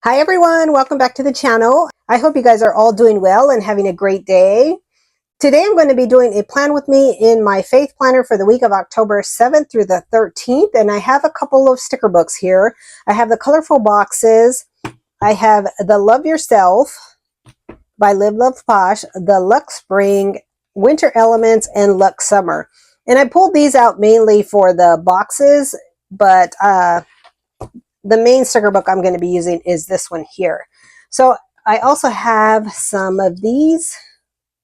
Hi everyone, welcome back to the channel. I hope you guys are all doing well and having a great day. Today I'm going to be doing a plan with me in my faith planner for the week of October 7th through the 13th, and I have a couple of sticker books here. I have the colorful boxes. I have the Love Yourself by Live Love Posh, the Luck Spring, Winter Elements, and Luck Summer. And I pulled these out mainly for the boxes, but the main sticker book I'm going to be using is this one here. So I also have some of these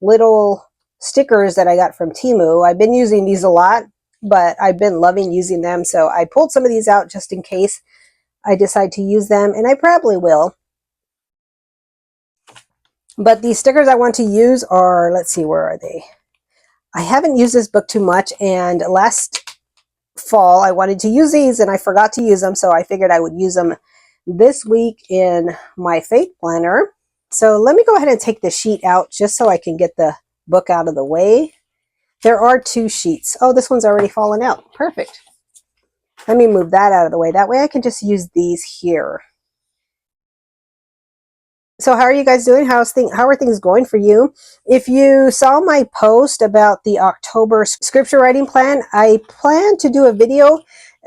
little stickers that I got from Temu. I've been using these a lot, but I've been loving using them. So I pulled some of these out just in case I decide to use them, and I probably will. But these stickers I want to use are, let's see, where are they? I haven't used this book too much, and last fall I wanted to use these and I forgot to use them, so I figured I would use them this week in my faith planner. So let me go ahead and take the sheet out just so I can get the book out of the way. There are two sheets. Oh, this one's already fallen out. Perfect. Let me move that out of the way. That way I can just use these here. So how are you guys doing? How are things going for you? If you saw my post about the October scripture writing plan, I plan to do a video.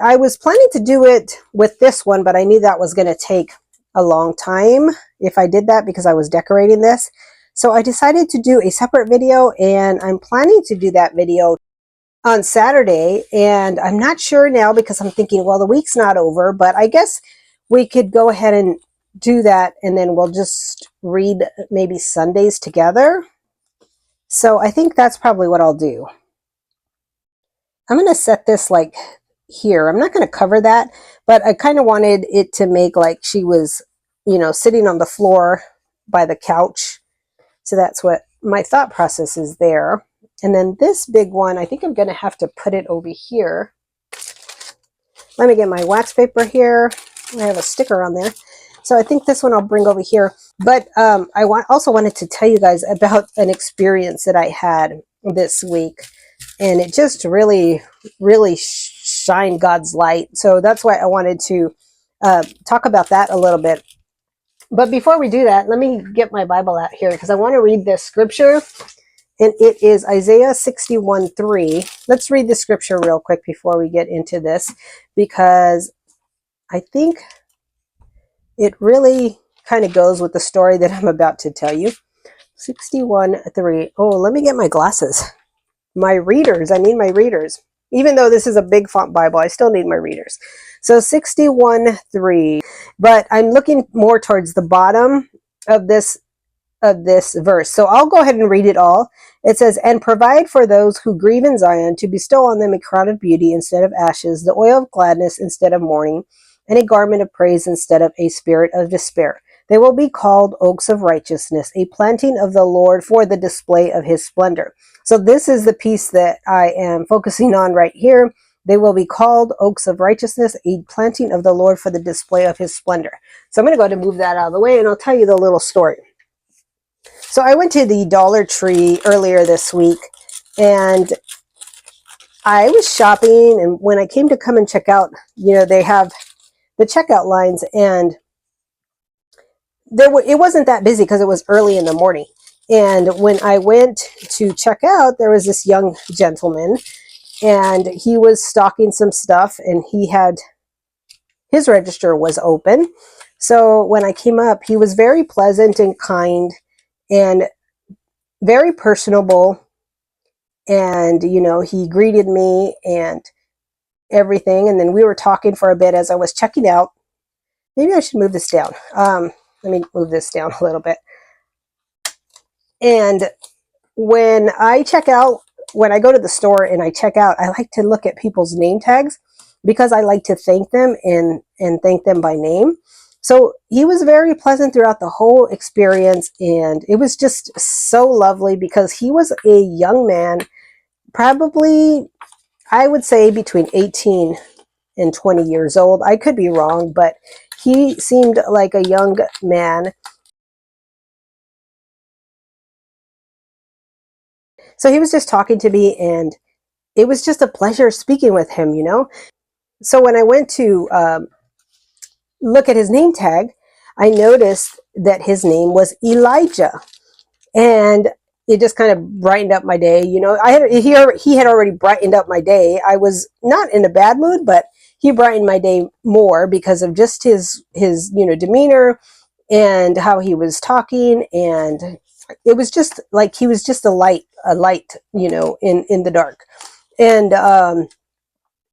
I was planning to do it with this one, but I knew that was going to take a long time if I did that because I was decorating this. So I decided to do a separate video, and I'm planning to do that video on Saturday. And I'm not sure now because I'm thinking, well, the week's not over, but I guess we could go ahead and do that, and then we'll just read maybe Sundays together. So I think that's probably what I'll do. I'm going to set this like here. I'm not going to cover that, but I kind of wanted it to make like she was, you know, sitting on the floor by the couch. So that's what my thought process is there. And then this big one, I think I'm going to have to put it over here. Let me get my wax paper here. I have a sticker on there. So I think this one I'll bring over here. But I also wanted to tell you guys about an experience that I had this week. And it just really, really shined God's light. So that's why I wanted to talk about that a little bit. But before we do that, let me get my Bible out here because I want to read this scripture. And it is Isaiah 61:3. Let's read the scripture real quick before we get into this, because I think it really kind of goes with the story that I'm about to tell you. 61:3. Oh, let me get my glasses. My readers. I need my readers. Even though this is a big font Bible, I still need my readers. So 61:3. But I'm looking more towards the bottom of this verse. So I'll go ahead and read it all. It says, "And provide for those who grieve in Zion, to bestow on them a crown of beauty instead of ashes, the oil of gladness instead of mourning, and a garment of praise instead of a spirit of despair. They will be called oaks of righteousness, a planting of the Lord for the display of his splendor." So this is the piece that I am focusing on right here. They will be called oaks of righteousness, a planting of the Lord for the display of his splendor. So I'm going to go ahead and move that out of the way, and I'll tell you the little story. So I went to the Dollar Tree earlier this week, and I was shopping, and when I came to come and check out, you know, they have the checkout lines, and it wasn't that busy because it was early in the morning. And when I went to check out, there was this young gentleman, and he was stocking some stuff, and his register was open. So when I came up, he was very pleasant and kind and very personable. And, you know, he greeted me and everything. And then we were talking for a bit as I was checking out. Maybe I should move this down. Let me move this down a little bit. And when I check out, when I go to the store and I check out, I like to look at people's name tags because I like to thank them and thank them by name. So he was very pleasant throughout the whole experience, and it was just so lovely because he was a young man, probably, I would say, between 18 and 20 years old. I could be wrong, but he seemed like a young man. So he was just talking to me, and it was just a pleasure speaking with him, you know. So when I went to look at his name tag, I noticed that his name was Elijah. And it just kind of brightened up my day. You know, he had already brightened up my day. I was not in a bad mood, but he brightened my day more because of just his demeanor and how he was talking, and it was just like he was just a light, in the dark. And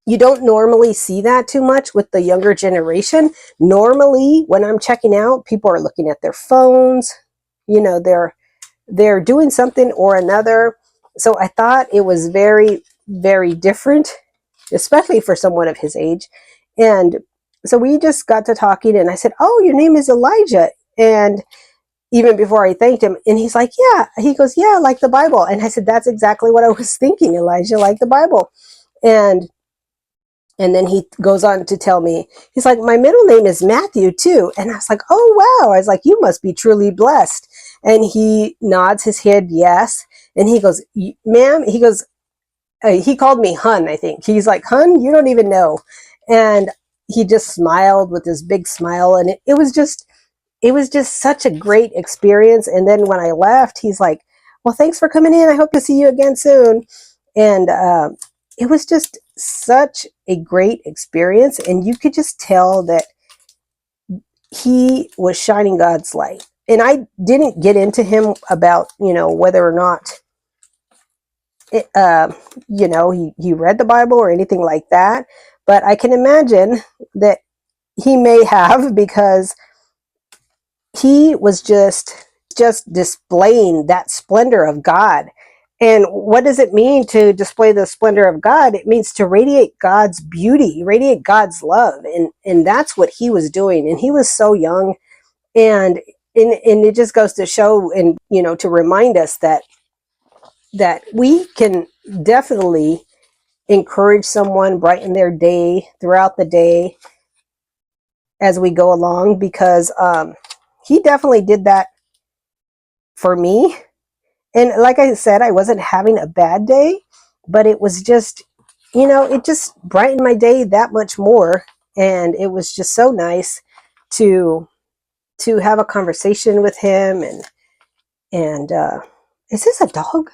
you don't normally see that too much with the younger generation. Normally, when I'm checking out, people are looking at their phones. They're doing something or another. So I thought it was very, very different, especially for someone of his age. And so we just got to talking, and I said, "Oh, your name is Elijah." And even before I thanked him, and he's like, "Yeah." He goes, "Yeah, like the Bible." And I said, "That's exactly what I was thinking, Elijah, like the Bible." And and then he goes on to tell me, he's like, "My middle name is Matthew too." And I was like, "Oh, wow." I was like, "You must be truly blessed." And he nods his head, yes. And he goes, "Ma'am," he goes, he called me Hun, I think. He's like, "Hun, you don't even know." And he just smiled with this big smile. And it was just such a great experience. And then when I left, he's like, "Well, thanks for coming in. I hope to see you again soon." And it was just such a great experience. And you could just tell that he was shining God's light. And I didn't get into him about, whether or not, it, he read the Bible or anything like that. But I can imagine that he may have, because he was just displaying that splendor of God. And what does it mean to display the splendor of God? It means to radiate God's beauty, radiate God's love. And that's what he was doing. And he was so young. And it just goes to show, and to remind us that we can definitely encourage someone, brighten their day throughout the day as we go along, because he definitely did that for me. And like I said, I wasn't having a bad day, but it was just, it just brightened my day that much more. And it was just so nice to have a conversation with him. And is this a dog?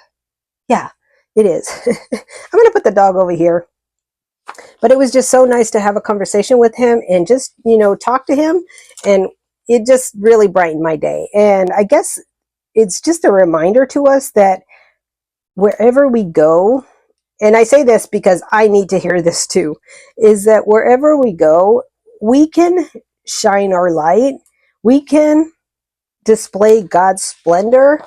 Yeah, it is. I'm gonna put the dog over here. But it was just so nice to have a conversation with him and just, talk to him. And it just really brightened my day. And I guess it's just a reminder to us that wherever we go, and I say this because I need to hear this too, is that wherever we go, we can shine our light. We can display God's splendor.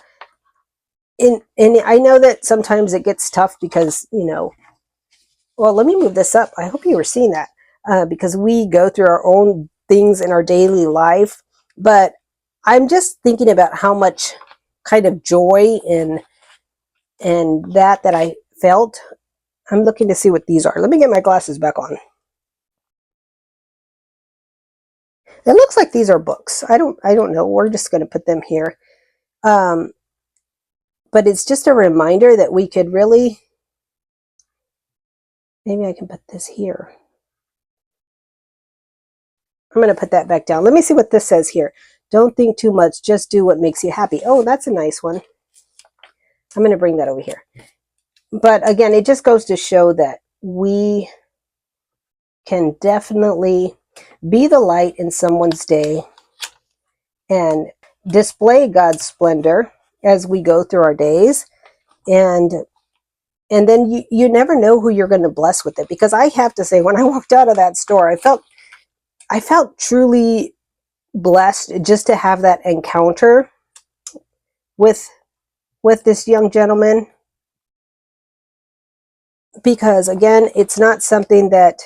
And I know that sometimes it gets tough because, well, let me move this up. I hope you were seeing that, because we go through our own things in our daily life. But I'm just thinking about how much kind of joy and that I felt. I'm looking to see what these are. Let me get my glasses back on. It looks like these are books. I don't know. We're just going to put them here. But it's just a reminder that we could really, maybe I can put this here. I'm going to put that back down. Let me see what this says here. Don't think too much. Just do what makes you happy. Oh, that's a nice one. I'm going to bring that over here. But again, it just goes to show that we can definitely be the light in someone's day and display God's splendor as we go through our days. And then you never know who you're going to bless with it. Because I have to say, when I walked out of that store, I felt truly blessed just to have that encounter with this young gentleman. Because again, it's not something that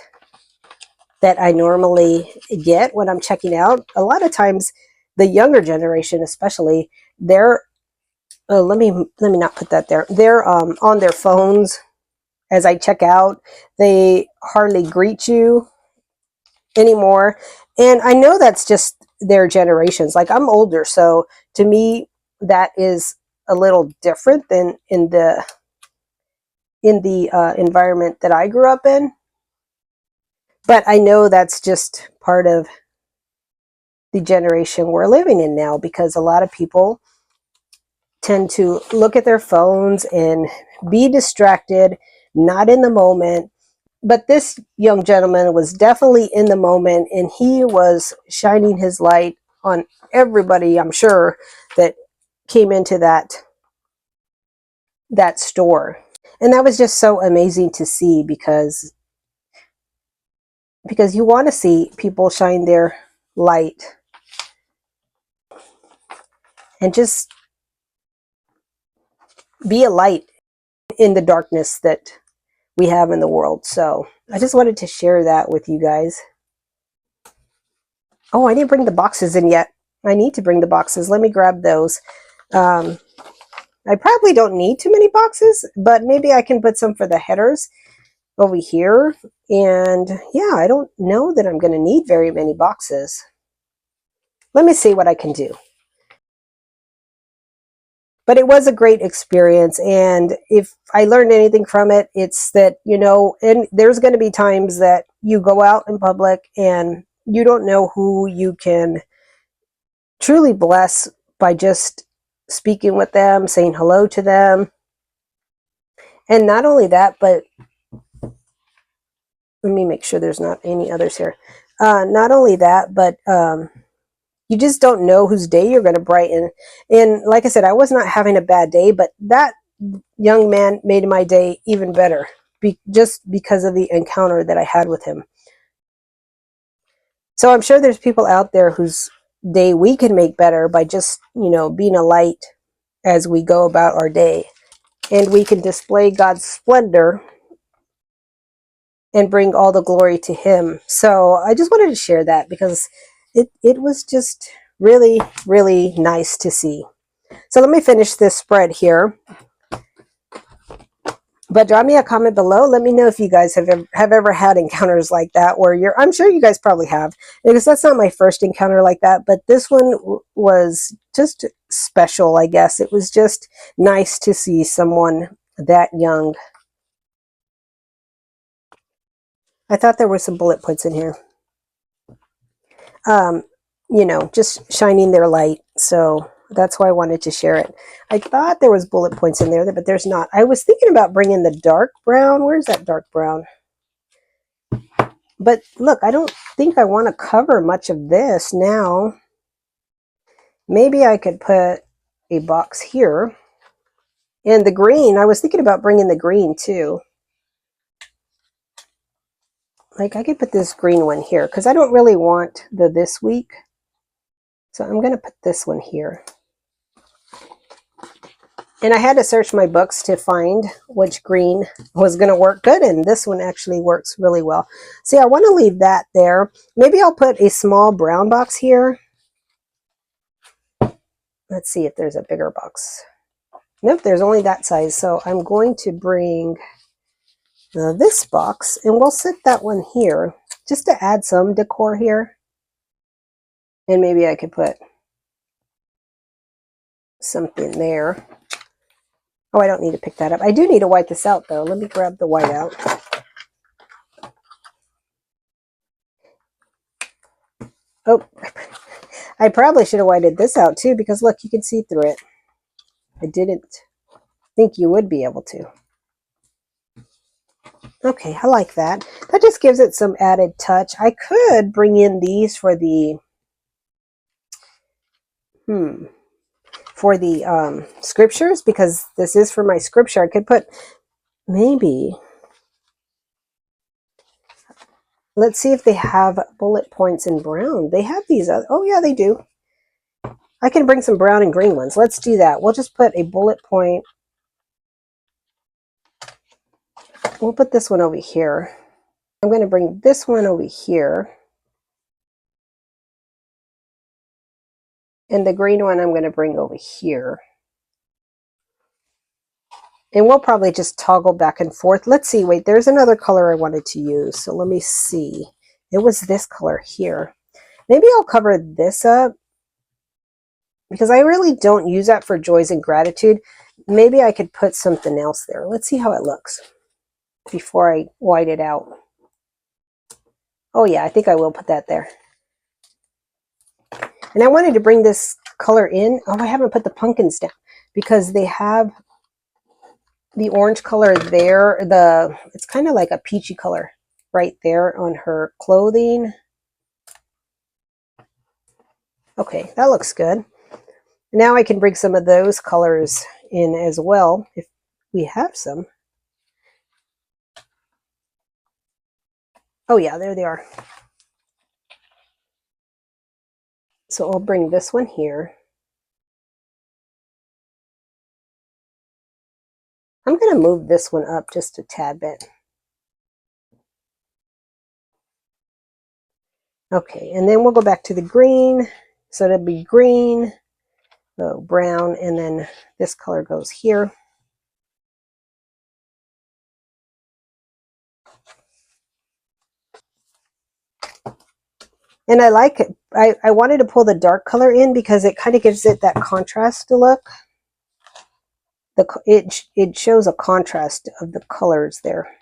I normally get when I'm checking out. A lot of times, the younger generation, especially, they're let me not put that there. They're on their phones as I check out. They hardly greet you anymore, and I know that's just their generations. Like, I'm older, so to me that is a little different than in the environment that I grew up in. But I know that's just part of the generation we're living in now, because a lot of people tend to look at their phones and be distracted, not in the moment. But this young gentleman was definitely in the moment, and he was shining his light on everybody, I'm sure, that came into that store. And that was just so amazing to see, because you want to see people shine their light and just be a light in the darkness that we have in the world. So I just wanted to share that with you guys. Oh, I didn't bring the boxes in yet. I need to bring the boxes. Let me grab those. I probably don't need too many boxes, but maybe I can put some for the headers over here. And yeah, I don't know that I'm going to need very many boxes. Let me see what I can do. But it was a great experience, and if I learned anything from it, it's that, you know, and there's going to be times that you go out in public and you don't know who you can truly bless by just speaking with them, saying hello to them. And not only that, but let me make sure there's not any others here. Not only that, but you just don't know whose day you're going to brighten. And like I said, I was not having a bad day, but that young man made my day even better, just because of the encounter that I had with him. So I'm sure there's people out there whose day we can make better by just, you know, being a light as we go about our day. And we can display God's splendor and bring all the glory to him. So I just wanted to share that, because it was just really, really nice to see. So let me finish this spread here. But drop me a comment below. Let me know if you guys have ever had encounters like that, where I'm sure you guys probably have, because that's not my first encounter like that. But this one was just special, I guess. It was just nice to see someone that young. I thought there were some bullet points in here. You know, just shining their light. So that's why I wanted to share it. I thought there was bullet points in there, but there's not. I was thinking about bringing the dark brown. Where's that dark brown? But look, I don't think I want to cover much of this now. Maybe I could put a box here. And the green, I was thinking about bringing the green too. Like I could put this green one here, because I don't really want the this week. So I'm going to put this one here. And I had to search my books to find which green was going to work good, and this one actually works really well. See, I want to leave that there. Maybe I'll put a small brown box here. Let's see if there's a bigger box. Nope, there's only that size. So I'm going to bring this box, and we'll set that one here just to add some decor here. And maybe I could put something there. Oh, I don't need to pick that up. I do need to white this out, though. Let me grab the white out. Oh, I probably should have whited this out, too, because, look, you can see through it. I didn't think you would be able to. Okay, I like that. That just gives it some added touch. I could bring in these for the scriptures, because this is for my scripture. I could put, maybe, let's see if they have bullet points in brown. They have these. Oh, yeah, they do. I can bring some brown and green ones. Let's do that. We'll just put a bullet point. We'll put this one over here. I'm going to bring this one over here. And the green one I'm going to bring over here. And we'll probably just toggle back and forth. Let's see. Wait, there's another color I wanted to use. So let me see. It was this color here. Maybe I'll cover this up, because I really don't use that for joys and gratitude. Maybe I could put something else there. Let's see how it looks before I white it out. Oh yeah, I think I will put that there. And I wanted to bring this color in. Oh, I haven't put the pumpkins down because they have the orange color there. It's kind of like a peachy color right there on her clothing. Okay, that looks good. Now I can bring some of those colors in as well if we have some. Oh yeah, there they are. So I'll bring this one here. I'm going to move this one up just a tad bit. Okay, and then we'll go back to the green. So it'll be green, oh, brown, and then this color goes here. And I like it. I wanted to pull the dark color in because it kind of gives it that contrast look. It shows a contrast of the colors there.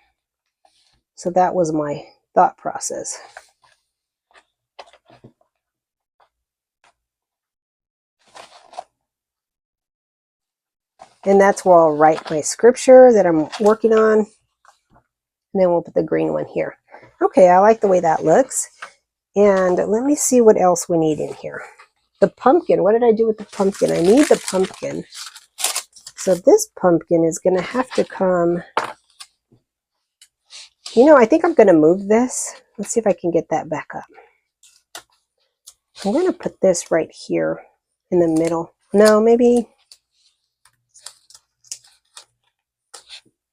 So that was my thought process. And that's where I'll write my scripture that I'm working on. And then we'll put the green one here. Okay, I like the way that looks. And let me see what else we need in here. The pumpkin, what did I do with the pumpkin? I need the pumpkin. So this pumpkin is going to have to come, you know, I think I'm going to move this. Let's see if I can get that back up. I'm going to put this right here in the middle. No, maybe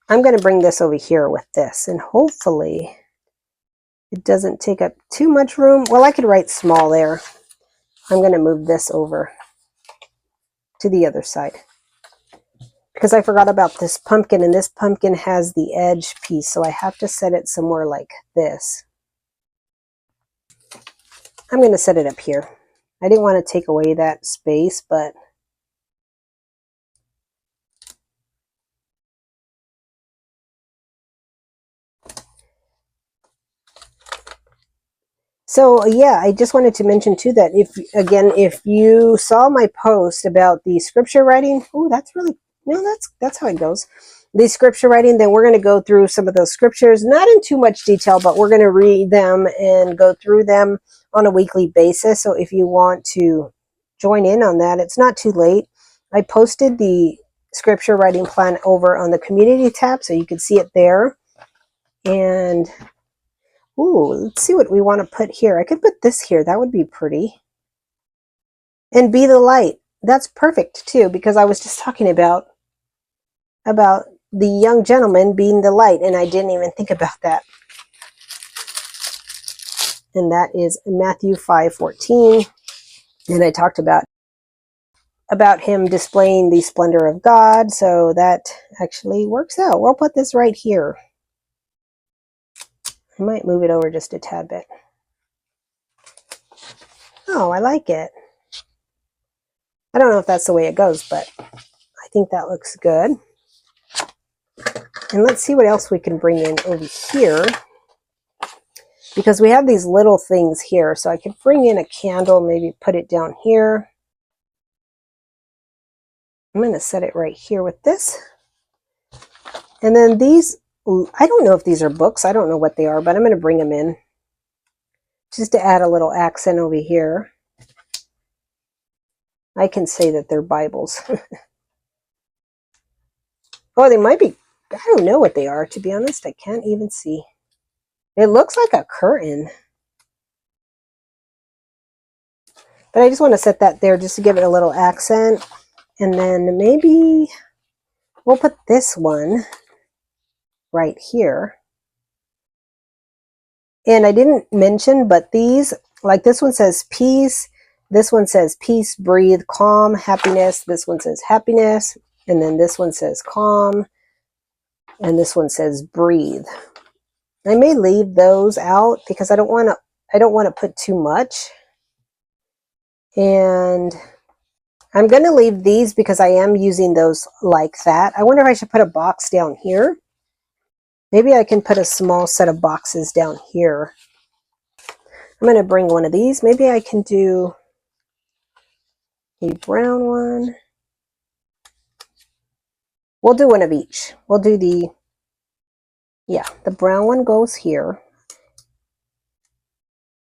I'm going to bring this over here with this, and hopefully it doesn't take up too much room. Well, I could write small there. I'm going to move this over to the other side because I forgot about this pumpkin, and this pumpkin has the edge piece, so I have to set it somewhere like this. I'm going to set it up here. I didn't want to take away that space, but so yeah, I just wanted to mention too that if you saw my post about the scripture writing, oh, that's really, no, that's how it goes. The scripture writing, then we're going to go through some of those scriptures, not in too much detail, but we're going to read them and go through them on a weekly basis. So if you want to join in on that, it's not too late. I posted the scripture writing plan over on the community tab, so you can see it there. And ooh, let's see what we want to put here. I could put this here. That would be pretty. And be the light. That's perfect too, because I was just talking about the young gentleman being the light, and I didn't even think about that. And that is Matthew 5:14. And I talked about him displaying the splendor of God, so that actually works out. We'll put this right here. I might move it over just a tad bit. Oh, I like it. I don't know if that's the way it goes, but I think that looks good. And let's see what else we can bring in over here, because we have these little things here. So I could bring in a candle, maybe put it down here. I'm going to set it right here with this. And then these, I don't know if these are books. I don't know what they are, but I'm going to bring them in just to add a little accent over here. I can say that they're Bibles. Oh, they might be, I don't know what they are, to be honest. I can't even see. It looks like a curtain. But I just want to set that there just to give it a little accent. And then maybe we'll put this one right here. And I didn't mention, but these, like this one says peace. This one says peace, breathe, calm, happiness. This one says happiness. And then this one says calm. And this one says breathe. I may leave those out because I don't want to put too much. And I'm going to leave these because I am using those like that. I wonder if I should put a box down here. Maybe I can put a small set of boxes down here. I'm going to bring one of these. Maybe I can do, a brown one. We'll do one of each. We'll do the brown one goes here.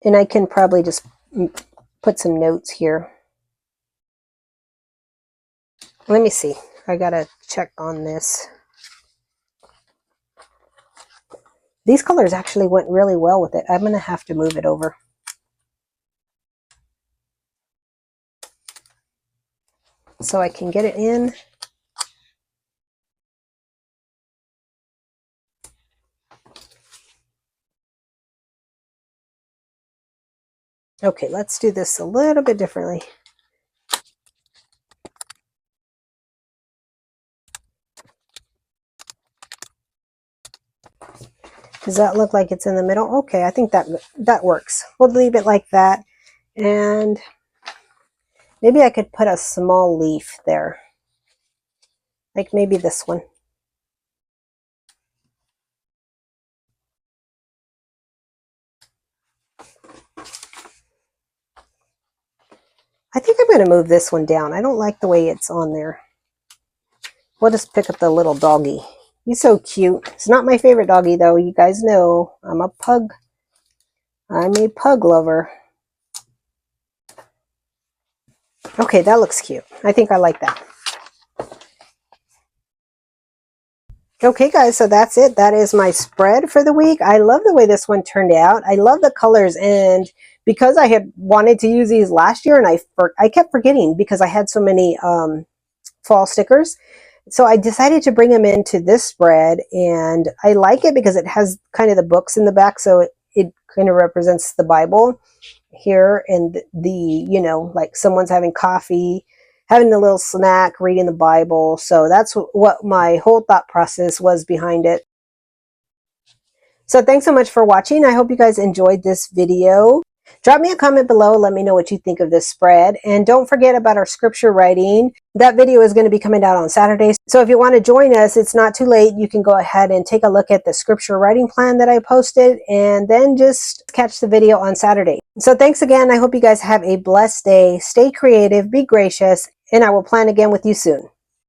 And I can probably just put some notes here. Let me see. I gotta check on this. These colors actually went really well with it. I'm gonna have to move it over. So I can get it in. Okay, let's do this a little bit differently. Does that look like it's in the middle? Okay, I think that works. We'll leave it like that. And maybe I could put a small leaf there. Like maybe this one. I think I'm going to move this one down. I don't like the way it's on there. We'll just pick up the little doggy. He's so cute. It's not my favorite doggy though. You guys know I'm a pug. I'm a pug lover. Okay, that looks cute. I think I like that. Okay guys, so that's it. That is my spread for the week. I love the way this one turned out. I love the colors, and because I had wanted to use these last year and I kept forgetting because I had so many fall stickers. So I decided to bring them into this spread, and I like it because it has kind of the books in the back, so it kind of represents the Bible here, and you know, like someone's having coffee, having a little snack, reading the Bible. So that's what my whole thought process was behind it. So thanks so much for watching. I hope you guys enjoyed this video. Drop me a comment below. Let me know what you think of this spread. And don't forget about our scripture writing. That video is going to be coming out on Saturday. So if you want to join us, it's not too late. You can go ahead and take a look at the scripture writing plan that I posted, and then just catch the video on Saturday. So thanks again. I hope you guys have a blessed day. Stay creative, be gracious, and I will plan again with you soon.